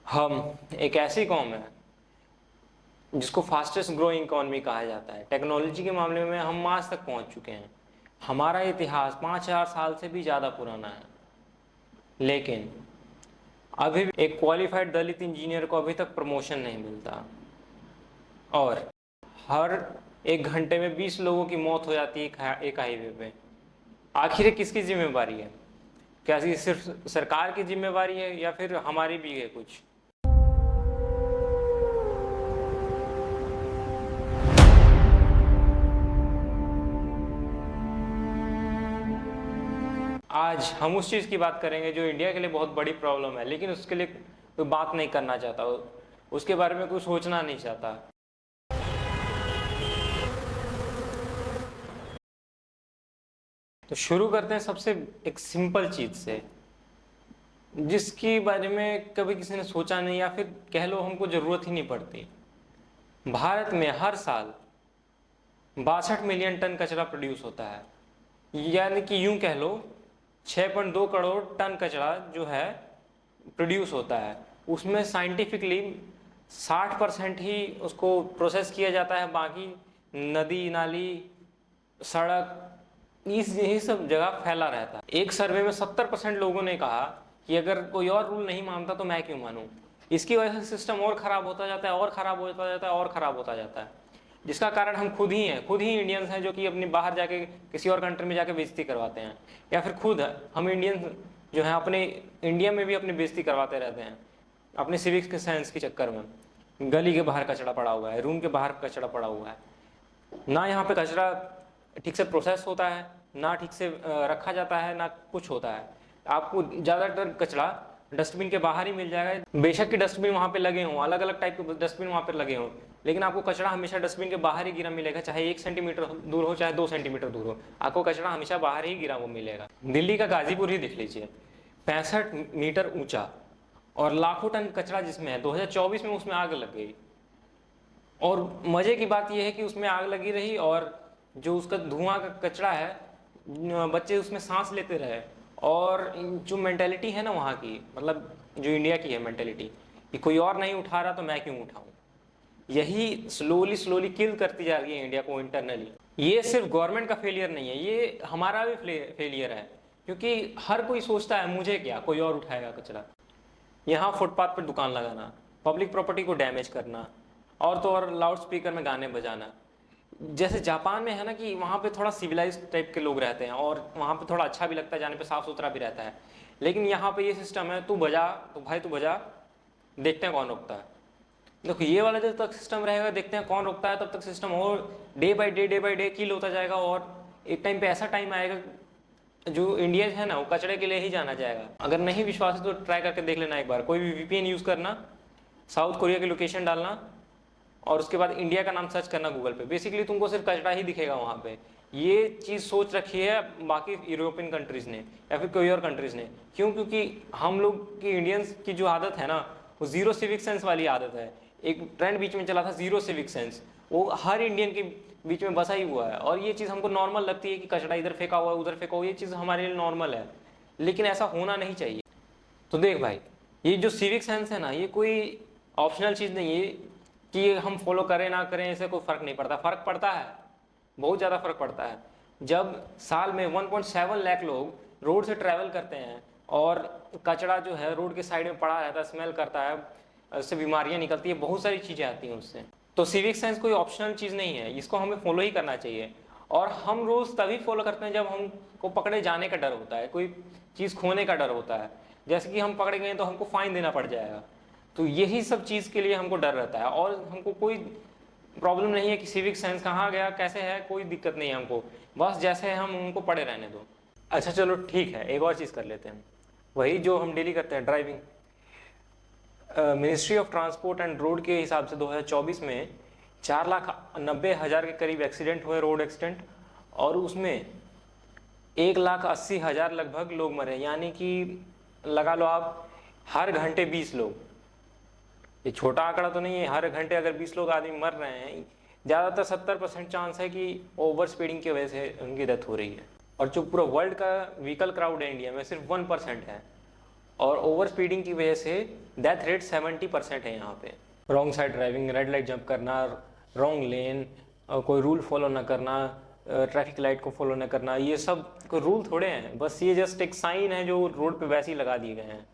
हम एक ऐसी कौम है जिसको फास्टेस्ट ग्रोइंग इकोनॉमी कहा जाता है। टेक्नोलॉजी के मामले में हम आज तक पहुंच चुके हैं। हमारा इतिहास 5,000 साल से भी ज़्यादा पुराना है, लेकिन अभी भी एक क्वालिफाइड दलित इंजीनियर को अभी तक प्रमोशन नहीं मिलता और हर 1 घंटे में 20 लोगों की मौत हो जाती है एक हाईवे पे। आखिर ये किसकी जिम्मेवारी है? क्या ये सिर्फ सरकार की जिम्मेवारी है या फिर हमारी भी है कुछ? आज हम उस चीज़ की बात करेंगे जो इंडिया के लिए बहुत बड़ी प्रॉब्लम है, लेकिन उसके लिए कोई बात नहीं करना चाहता, उसके बारे में कोई सोचना नहीं चाहता। तो शुरू करते हैं सबसे एक सिंपल चीज़ से, जिसके बारे में कभी किसी ने सोचा नहीं या फिर कह लो हमको ज़रूरत ही नहीं पड़ती। भारत में हर साल 62 मिलियन टन कचरा प्रोड्यूस होता है, यानी कि यूं कह लो 6.2 करोड़ टन कचरा जो है प्रोड्यूस होता है। उसमें साइंटिफिकली 60% ही उसको प्रोसेस किया जाता है, बाकी नदी नाली सड़क यही सब जगह फैला रहता है। एक सर्वे में 70% लोगों ने कहा कि अगर कोई और रूल नहीं मानता तो मैं क्यों मानूं। इसकी वजह से सिस्टम और ख़राब होता जाता है और ख़राब होता जाता है और ख़राब होता जाता है, जिसका कारण हम खुद ही हैं। खुद ही इंडियंस हैं जो कि अपनी बाहर जाके किसी और कंट्री में जाके बेइज्जती करवाते हैं, या फिर खुद हम इंडियंस जो हैं अपने इंडिया में भी अपनी बेइज्जती करवाते रहते हैं अपने सिविक्स के सेंस के चक्कर में। गली के बाहर कचरा पड़ा हुआ है, रूम के बाहर कचरा पड़ा हुआ है, ना यहाँ पे कचरा ठीक से प्रोसेस होता है, ना ठीक से रखा जाता है, ना कुछ होता है। आपको ज़्यादातर कचरा डस्टबिन के बाहर ही मिल जाएगा। बेशक कि डस्टबिन वहाँ पे लगे हों, अलग अलग टाइप के डस्टबिन वहाँ पे लगे हों, लेकिन आपको कचरा हमेशा डस्टबिन के बाहर ही गिरा मिलेगा। चाहे 1 सेंटीमीटर दूर हो, चाहे 2 सेंटीमीटर दूर हो, आपको कचरा हमेशा बाहर ही गिरा हुआ मिलेगा। दिल्ली का गाजीपुर ही देख लीजिए, 65 मीटर ऊंचा और लाखों टन कचरा जिसमें है। 2024 में उसमें आग लग गई, और मज़े की बात यह है कि उसमें आग लगी रही और जो उसका धुआं का कचरा है बच्चे उसमें सांस लेते रहे। और जो मेंटेलिटी है ना वहाँ की, मतलब जो इंडिया की है मेंटेलिटी कि कोई और नहीं उठा रहा तो मैं क्यों उठाऊं, यही स्लोली स्लोली किल करती जा रही है इंडिया को इंटरनली। ये सिर्फ गवर्नमेंट का फेलियर नहीं है, ये हमारा भी फेलियर है, क्योंकि हर कोई सोचता है मुझे क्या, कोई और उठाएगा कचरा। यहाँ फुटपाथ पर दुकान लगाना, पब्लिक प्रॉपर्टी को डैमेज करना, और तो और लाउड स्पीकर में गाने बजाना। जैसे जापान में है ना कि वहाँ पे थोड़ा सिविलाइज टाइप के लोग रहते हैं और वहाँ पे थोड़ा अच्छा भी लगता है जाने पे, साफ सुथरा भी रहता है। लेकिन यहाँ पे ये सिस्टम है, तू बजा तो भाई तू बजा, देखते हैं कौन रोकता है। देखो ये वाला जब तक सिस्टम रहेगा, देखते हैं कौन रोकता है, तब तक सिस्टम और डे बाई डे किल होता जाएगा। और एक टाइम पे ऐसा टाइम आएगा जो इंडियंस है ना वो कचरे के लिए ही जाना जाएगा। अगर नहीं विश्वास है तो ट्राई करके देख लेना एक बार, कोई भी वीपीएन यूज़ करना, साउथ कोरिया की लोकेशन डालना और उसके बाद इंडिया का नाम सर्च करना गूगल पे। बेसिकली तुमको सिर्फ कचरा ही दिखेगा वहाँ पे। ये चीज़ सोच रखी है बाकी यूरोपियन कंट्रीज़ ने या फिर कोई और कंट्रीज़ ने। क्यों? क्योंकि हम लोग की इंडियंस की जो आदत है ना वो ज़ीरो सिविक सेंस वाली आदत है। एक ट्रेंड बीच में चला था ज़ीरो सिविक सेंस, वो हर इंडियन के बीच में बसा ही हुआ है। और ये चीज़ हमको नॉर्मल लगती है कि कचरा इधर फेंका हुआ है उधर फेंका हुआ, ये चीज़ हमारे लिए नॉर्मल है, लेकिन ऐसा होना नहीं चाहिए। तो देख भाई, ये जो सिविक सेंस है ना, ये कोई ऑप्शनल चीज़ नहीं है कि हम फॉलो करें ना करें, इससे कोई फ़र्क नहीं पड़ता। फ़र्क पड़ता है, बहुत ज़्यादा फ़र्क पड़ता है। जब साल में 1.7 लाख लोग रोड से ट्रैवल करते हैं और कचरा जो है रोड के साइड में पड़ा रहता है, स्मेल करता है, उससे बीमारियां निकलती है, बहुत सारी चीज़ें आती हैं उससे। तो सिविक सेंस कोई ऑप्शनल चीज़ नहीं है, इसको हमें फॉलो ही करना चाहिए। और हम रोज़ तभी फॉलो करते हैं जब हमको पकड़े जाने का डर होता है, कोई चीज़ खोने का डर होता है। जैसे कि हम पकड़े गए तो हमको फ़ाइन देना पड़ जाएगा, तो यही सब चीज़ के लिए हमको डर रहता है। और हमको कोई प्रॉब्लम नहीं है कि सिविक सेंस कहाँ गया कैसे है, कोई दिक्कत नहीं है हमको, बस जैसे है हम उनको पड़े रहने दो। अच्छा चलो ठीक है, एक और चीज़ कर लेते हैं, वही जो हम डेली करते हैं, driving. Ministry of transport and road के हिसाब से 2024 में 4,90,000 के करीब एक्सीडेंट हुए, रोड एक्सीडेंट, और उसमें 1,80,000 लगभग लोग मरे। यानी कि लगा लो आप हर घंटे 20 लोग। ये छोटा आंकड़ा तो नहीं है, हर घंटे अगर 20 लोग आदमी मर रहे हैं, ज़्यादातर 70% चांस है कि ओवर स्पीडिंग की वजह से उनकी डेथ हो रही है। और जो पूरा वर्ल्ड का व्हीकल क्राउड है इंडिया में सिर्फ 1% है, और ओवर स्पीडिंग की वजह से डेथ रेट 70% है यहाँ पे। Wrong side driving, red light jump करना, रॉन्ग लेन, कोई रूल फॉलो ना करना, ट्रैफिक लाइट को फॉलो ना करना, ये सब कोई रूल थोड़े हैं, बस ये जस्ट एक साइन है जो रोड पे वैसे ही लगा दिए गए हैं।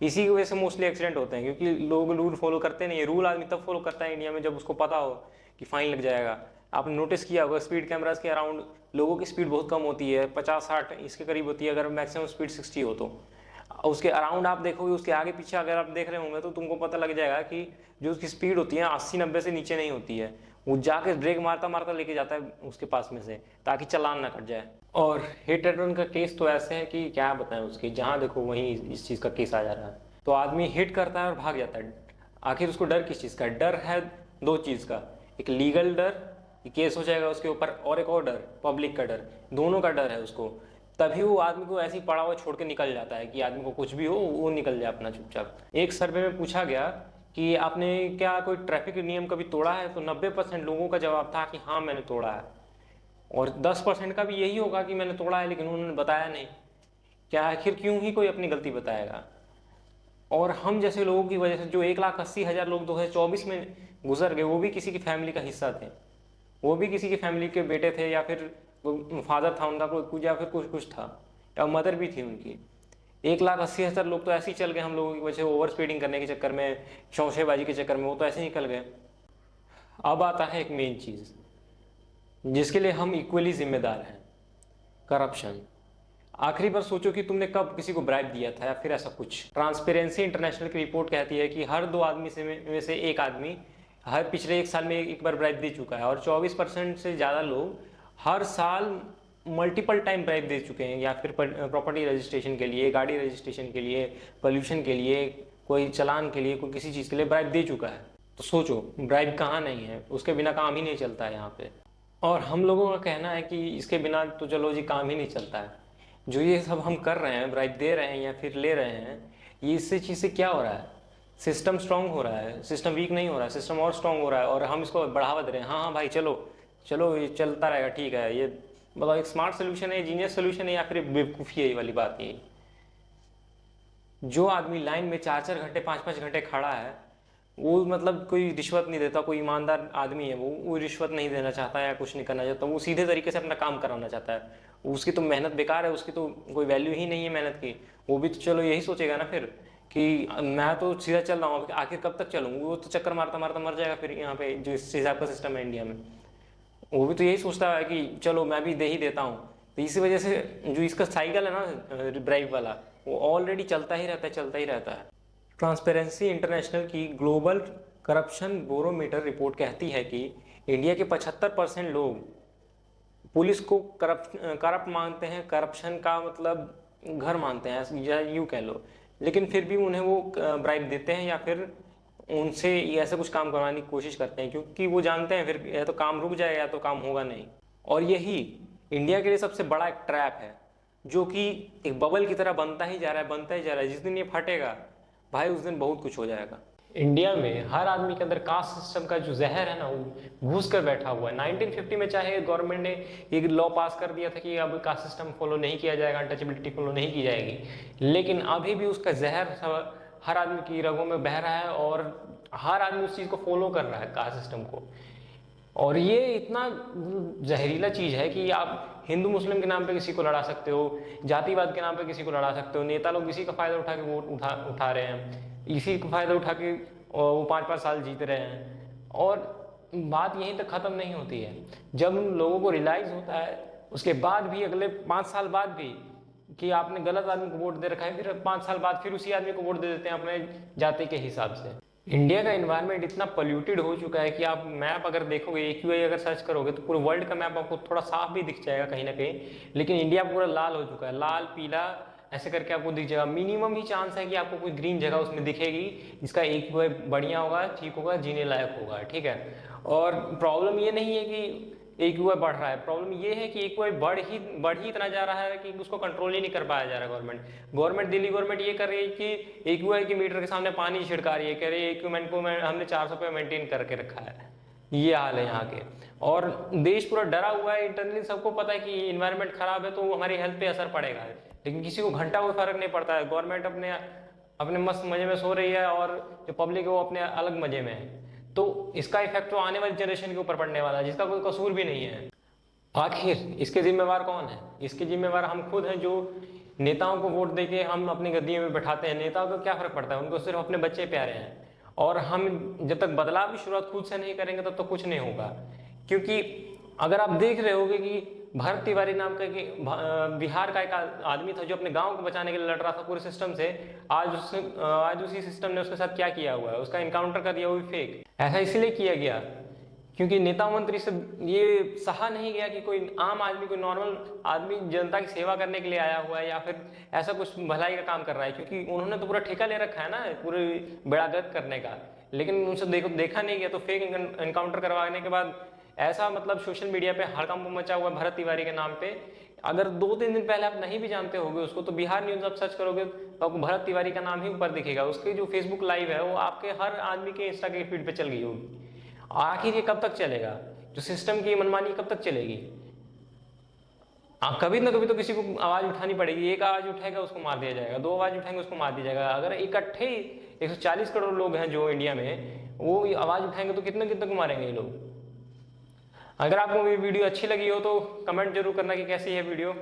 इसी की वजह से मोस्टली एक्सीडेंट होते हैं, क्योंकि लोग रूल फॉलो करते नहीं है। रूल आदमी तब फॉलो करता है इंडिया में जब उसको पता हो कि फाइन लग जाएगा। आपने नोटिस किया होगा स्पीड कैमराज के अराउंड लोगों की स्पीड बहुत कम होती है, 50-60 इसके करीब होती है, अगर मैक्सिमम स्पीड 60 हो तो उसके अराउंड आप देखोगे, उसके आगे पीछे अगर आप देख रहे होंगे तो तुमको पता लग जाएगा कि जो उसकी स्पीड होती है 80-90 से नीचे नहीं होती है। वो जाके ब्रेक मारता मारता लेके जाता है उसके पास में से, ताकि चालान ना कट जाए। और हिट एंड रन का केस तो ऐसे है कि क्या बताएं, उसके जहाँ देखो वहीं इस चीज़ का केस आ जा रहा है। तो आदमी हिट करता है और भाग जाता है। आखिर उसको डर किस चीज़ का? डर है दो चीज़ का, एक लीगल डर कि केस हो जाएगा उसके ऊपर, और एक और डर पब्लिक का डर। दोनों का डर है उसको, तभी वो आदमी को ऐसे ही पड़ा हुआ छोड़ के निकल जाता है कि आदमी को कुछ भी हो वो निकल जाए अपना चुपचाप। एक सर्वे में पूछा गया कि आपने क्या कोई ट्रैफिक नियम कभी तोड़ा है, तो 90% लोगों का जवाब था कि हाँ मैंने तोड़ा है। और 10% का भी यही होगा कि मैंने तोड़ा है, लेकिन उन्होंने बताया नहीं। क्या आखिर क्यों ही कोई अपनी गलती बताएगा? और हम जैसे लोगों की वजह से जो 1,80,000 लोग 2024 में गुजर गए, वो भी किसी की फैमिली का हिस्सा थे, वो भी किसी की फैमिली के बेटे थे, या फिर फादर था उनका कोई कुछ, या फिर कुछ था, या मदर भी थी उनकी। 1,80,000 लोग तो ऐसे ही चल गए हम लोगों की वजह से, ओवर स्पीडिंग करने के चक्कर में, शौशेबाजी के चक्कर में, वो तो ऐसे ही निकल गए। अब आता है एक मेन चीज़ जिसके लिए हम इक्वली जिम्मेदार हैं, करप्शन। आखिरी बार सोचो कि तुमने कब किसी को ब्राइब दिया था या फिर ऐसा कुछ। ट्रांसपेरेंसी इंटरनेशनल की रिपोर्ट कहती है कि हर 2 आदमी में से एक आदमी हर पिछले 1 साल में एक बार ब्राइब दे चुका है, और 24% से ज़्यादा लोग हर साल मल्टीपल टाइम ब्राइब दे चुके हैं, या फिर प्रॉपर्टी रजिस्ट्रेशन के लिए, गाड़ी रजिस्ट्रेशन के लिए, पोल्यूशन के लिए, कोई चलान के लिए, कोई किसी चीज़ के लिए ब्राइब दे चुका है। तो सोचो ब्राइब कहाँ नहीं है, उसके बिना काम ही नहीं चलता है यहाँ पे। और हम लोगों का कहना है कि इसके बिना तो चलो जी काम ही नहीं चलता है। जो ये सब हम कर रहे हैं, ब्राइब दे रहे हैं या फिर ले रहे हैं, ये इससे चीज़ से क्या हो रहा है? सिस्टम स्ट्रांग हो रहा है, सिस्टम वीक नहीं हो रहा है, सिस्टम और स्ट्रांग हो रहा है, और हम इसको बढ़ावा दे रहे हैं। हाँ हाँ भाई चलो चलो ये चलता रहेगा, ठीक है। ये बताओ एक स्मार्ट सोल्यूशन है, जीनियस सोल्यूशन है, या फिर बेवकूफ़ी है? ये वाली बात ये, जो आदमी लाइन में 4-4 घंटे 5-5 घंटे खड़ा है, वो मतलब कोई रिश्वत नहीं देता, कोई ईमानदार आदमी है, वो रिश्वत नहीं देना चाहता या कुछ नहीं करना चाहता, वो सीधे तरीके से अपना काम कराना चाहता है। उसकी तो मेहनत बेकार है, उसकी तो कोई वैल्यू ही नहीं है मेहनत की। वो भी तो चलो यही सोचेगा ना फिर कि मैं तो सीधा चल रहा हूँ, आखिर कब तक चलूँ? वो तो चक्कर मारता मारता मर जाएगा फिर यहाँ पे, जो इस हिसाब का सिस्टम है इंडिया में। वो भी तो यही सोचता है कि चलो मैं भी दे ही देता हूँ। तो इसी वजह से जो इसका साइकिल है ना ब्राइब वाला, वो ऑलरेडी चलता ही रहता है, चलता ही रहता है। ट्रांसपेरेंसी इंटरनेशनल की ग्लोबल करप्शन बैरोमीटर रिपोर्ट कहती है कि इंडिया के 75% लोग पुलिस को करप्ट मानते हैं, करप्शन का मतलब घर मानते हैं, या यूँ कह लो। लेकिन फिर भी उन्हें वो ब्राइब देते हैं या फिर उनसे ऐसा कुछ काम करवाने की कोशिश करते हैं, क्योंकि वो जानते हैं फिर या तो काम रुक जाएगा या तो काम होगा नहीं। और यही इंडिया के लिए सबसे बड़ा एक ट्रैप है, जो कि एक बबल की तरह बनता ही जा रहा है, बनता ही जा रहा है। जिस दिन ये फटेगा भाई, उस दिन बहुत कुछ हो जाएगा। इंडिया में हर आदमी के अंदर कास्ट सिस्टम का जो जहर है ना, वो घुस कर बैठा हुआ है। 1950 में चाहे गवर्नमेंट ने एक लॉ पास कर दिया था कि अब कास्ट सिस्टम फॉलो नहीं किया जाएगा, अनटचेबिलिटी फॉलो नहीं की जाएगी, लेकिन अभी भी उसका जहर हर आदमी की रगों में बह रहा है, और हर आदमी उस चीज़ को फॉलो कर रहा है, कास्ट सिस्टम को। और ये इतना जहरीला चीज़ है कि आप हिंदू मुस्लिम के नाम पे किसी को लड़ा सकते हो, जातिवाद के नाम पे किसी को लड़ा सकते हो। नेता लोग इसी का फ़ायदा उठा के वोट उठा रहे हैं, इसी का फ़ायदा उठा के वो 5-5 साल जीत रहे हैं। और बात यहीं तक ख़त्म नहीं होती है। जब उन लोगों को रियलाइज़ होता है, उसके बाद भी अगले 5 साल बाद भी कि आपने गलत आदमी को वोट दे रखा है, फिर 5 साल बाद फिर उसी आदमी को वोट दे देते हैं अपने जाति के हिसाब से। इंडिया का एनवायरनमेंट इतना पोल्यूटेड हो चुका है कि आप मैप अगर देखोगे, AQI अगर सर्च करोगे, तो पूरे वर्ल्ड का मैप आपको थोड़ा साफ भी दिख जाएगा कहीं ना कहीं, लेकिन इंडिया पूरा लाल हो चुका है, लाल पीला ऐसे करके आपको दिख जाएगा। मिनिमम ही चांस है कि आपको कोई ग्रीन जगह उसमें दिखेगी जिसका AQI बढ़िया होगा, ठीक होगा, जीने लायक होगा, ठीक है। और प्रॉब्लम ये नहीं है कि AQI बढ़ रहा है, प्रॉब्लम ये है कि AQI बढ़ ही इतना जा रहा है कि उसको कंट्रोल ही नहीं कर पाया जा रहा है। गवर्नमेंट दिल्ली गवर्नमेंट ये कर रही है कि AQI के मीटर के सामने पानी छिड़का रही है, कह रही है इक्विपमेंट को हमने 400 पे मेंटेन करके रखा है। ये हाल है यहाँ के। और देश पूरा डरा हुआ है इंटरनली, सबको पता है कि इन्वायरमेंट खराब है तो हमारी हेल्थ पे असर पड़ेगा। लेकिन किसी को घंटा कोई फर्क नहीं पड़ता है। गवर्नमेंट अपने अपने मस्त मजे में सो रही है और जो पब्लिक है वो अपने अलग मजे में है। तो इसका इफेक्ट तो आने वाली जनरेशन के ऊपर पड़ने वाला है, जिसका कोई कसूर भी नहीं है। आखिर इसके जिम्मेवार कौन है? इसके जिम्मेवार हम खुद हैं, जो नेताओं को वोट देके हम अपनी गद्दियों में बैठाते हैं। नेताओं को क्या फर्क पड़ता है, उनको सिर्फ अपने बच्चे प्यारे हैं। और हम जब तक बदलाव की शुरुआत खुद से नहीं करेंगे तब तक कुछ नहीं होगा। क्योंकि अगर आप देख रहे होगे कि भरत तिवारी नाम का बिहार का एक आदमी था जो अपने गांव को बचाने के लिए लड़ रहा था पूरे सिस्टम से, आज उसी सिस्टम ने उसके साथ क्या किया हुआ है, उसका इनकाउंटर कर दिया, वो भी फेक। ऐसा इसलिए किया गया क्योंकि नेता मंत्री से ये सहा नहीं गया कि कोई आम आदमी, कोई नॉर्मल आदमी जनता की सेवा करने के लिए आया हुआ है या फिर ऐसा कुछ भलाई का काम कर रहा है। क्योंकि उन्होंने तो पूरा ठेका ले रखा है ना पूरे बेड़ागर्द करने का, लेकिन उनसे देखा नहीं गया। तो फेक एनकाउंटर करवाने के बाद ऐसा मतलब सोशल मीडिया पे हड़कंप मचा हुआ भरत तिवारी के नाम पे। अगर 2-3 दिन पहले आप नहीं भी जानते होगे उसको, तो बिहार न्यूज आप सर्च करोगे तो आपको भरत तिवारी का नाम ही ऊपर दिखेगा। उसकी जो फेसबुक लाइव है वो आपके हर आदमी के इंस्टा के फीड पे चल गई होगी। आखिर ये कब तक चलेगा? जो सिस्टम की मनमानी कब तक चलेगी? कभी ना कभी तो किसी को आवाज उठानी पड़ेगी। एक आवाज उठाएगा उसको मार दिया जाएगा, 2 आवाज उठाएंगे उसको मार दिया जाएगा। अगर इकट्ठे 140 करोड़ लोग हैं जो इंडिया में, वो आवाज उठाएंगे तो कितने कितने को मारेंगे ये लोग। अगर आपको ये वीडियो अच्छी लगी हो तो कमेंट जरूर करना कि कैसी है वीडियो,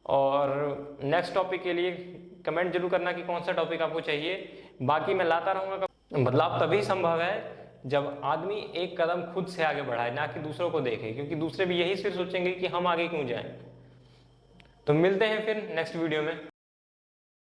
और नेक्स्ट टॉपिक के लिए कमेंट जरूर करना कि कौन सा टॉपिक आपको चाहिए। बाकी मैं लाता रहूँगा। बदलाव तभी संभव है जब आदमी एक कदम खुद से आगे बढ़ाए, ना कि दूसरों को देखे, क्योंकि दूसरे भी यही फिर सोचेंगे कि हम आगे क्यों जाएं। तो मिलते हैं फिर नेक्स्ट वीडियो में।